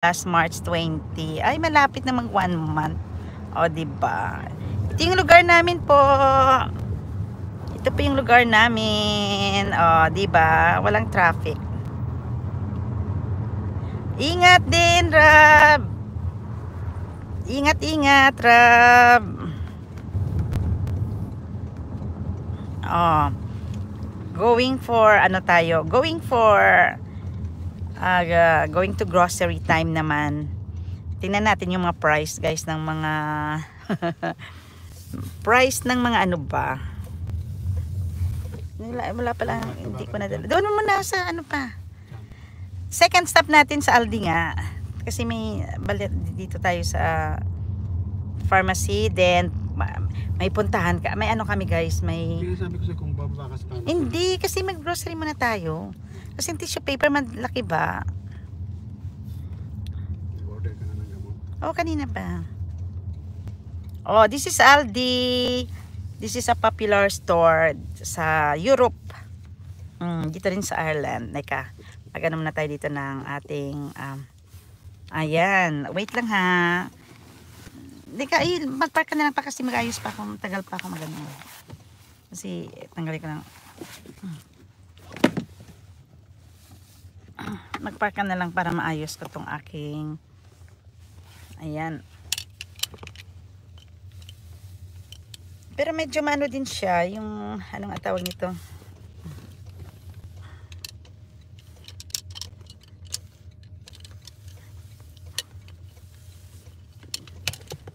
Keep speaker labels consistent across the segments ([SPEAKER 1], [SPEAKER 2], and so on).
[SPEAKER 1] last March 20. Ay, malapit na mag 1 month. O, diba? Ito yung lugar namin po. Ito po yung lugar namin. O, diba? Walang traffic. Ingat din, Rab. Ingat, Rab. O, going for, ano tayo? Going to grocery time naman. Tingnan natin yung mga price, guys, ng mga price ng mga ano ba. Wala pa lang, hindi ko nadala. Doon mo muna sa ano pa. Second stop natin sa Aldi nga. Kasi may balit dito tayo sa pharmacy. Then, may puntahan ka. May ano kami, guys. May...
[SPEAKER 2] Sabi ko sa kung bababa ka sa pharmacy.
[SPEAKER 1] Hindi, kasi mag-grocery muna tayo. Kasi tissue paper, malaki ba?
[SPEAKER 2] Order ka na ng gamot.
[SPEAKER 1] Oh, kanina pa. Oh, this is Aldi. This is a popular store sa Europe. Dito rin sa Ireland. Neka, mag-ano muna tayo dito ng ating ayan. Wait lang ha. Neka, mag-park ka na lang pa kasi mag-ayos pa ako. Tagal pa ako mag-ano. Kasi tanggalin ko lang. Mag-park ka na lang para maayos ko tong aking ayan. Pero medyo maano din siya, yung anong tawag nito?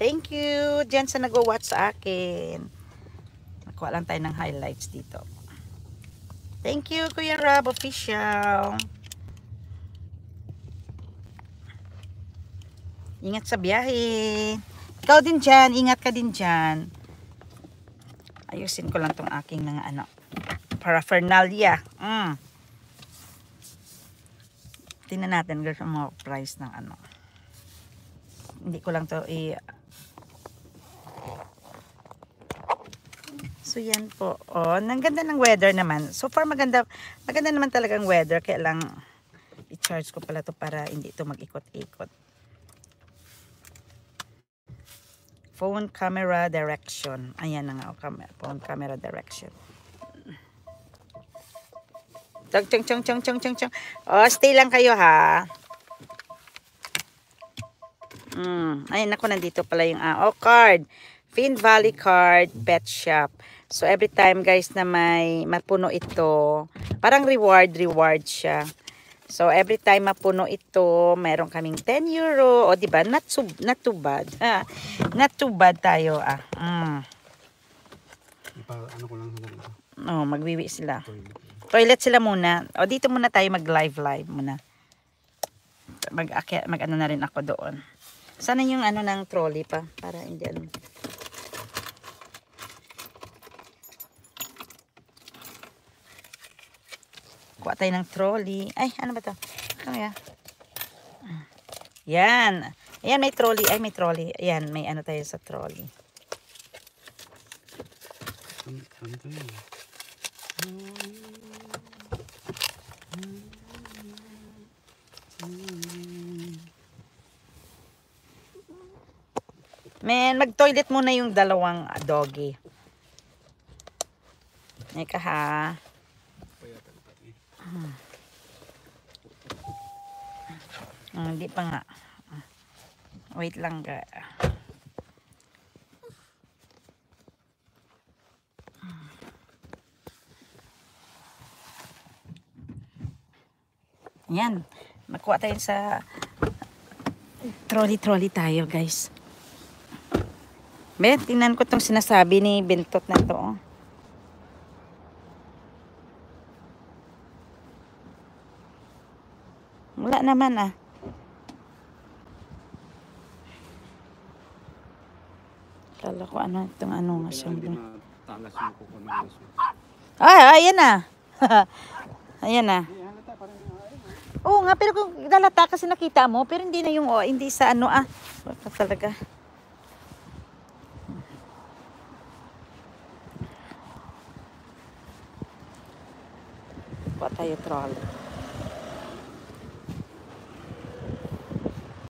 [SPEAKER 1] Thank you dyan sa nag-watch sa akin. Nakuha lang tayo ng highlights dito. Thank you, Kuya Rob Official. Ingat sa biyahe. Ikaw din dyan, ingat ka din dyan. Ayusin ko lang tong aking mga ano, paraphernalia. Tingnan natin guys ang mga price ng ano. Hindi ko lang to So yan po. Oh, ang ganda ng weather naman. So far maganda naman talagang weather, kaya lang i-charge ko pala to para hindi ito mag-ikot-ikot. Phone camera direction. Ayan na nga, phone camera direction. Chong. Oh, stay lang kayo ha. Ayun ako, nandito pala yung card. Fin Valley Card Pet Shop. So every time guys na may mapuno ito, parang reward siya. So every time mapuno ito, meron kaming 10 euro. O diba? Not too bad. Not too bad tayo
[SPEAKER 2] Ano ko lang sa dito.
[SPEAKER 1] Oh, magwiwi sila. Toilet sila muna. O dito muna tayo mag-live muna. Mag-ano na rin ako doon. Sana yung ano ng trolley pa para hindi ano. Kuha tayo ng trolley. Ay, ano ba to? Ano yan? Yan. Ayan, may trolley. Ay, may trolley. Ayan, may ano tayo sa trolley.
[SPEAKER 2] Ano tayo?
[SPEAKER 1] Men, mag-toilet muna yung dalawang doggy. Eka ha. Hindi pa nga. Wait lang ga. Yan. Makuha tayo sa trolley tayo guys. Ben, tingnan ko tong sinasabi ni Bintot na to. Oh. Wala naman Kala ko ano itong ano nga siyang. Ayan na. Ayan na. Oo nga, pero kung lalata kasi nakita mo, pero hindi na yung hindi sa ano Baka talaga. Kuha tayo trolley.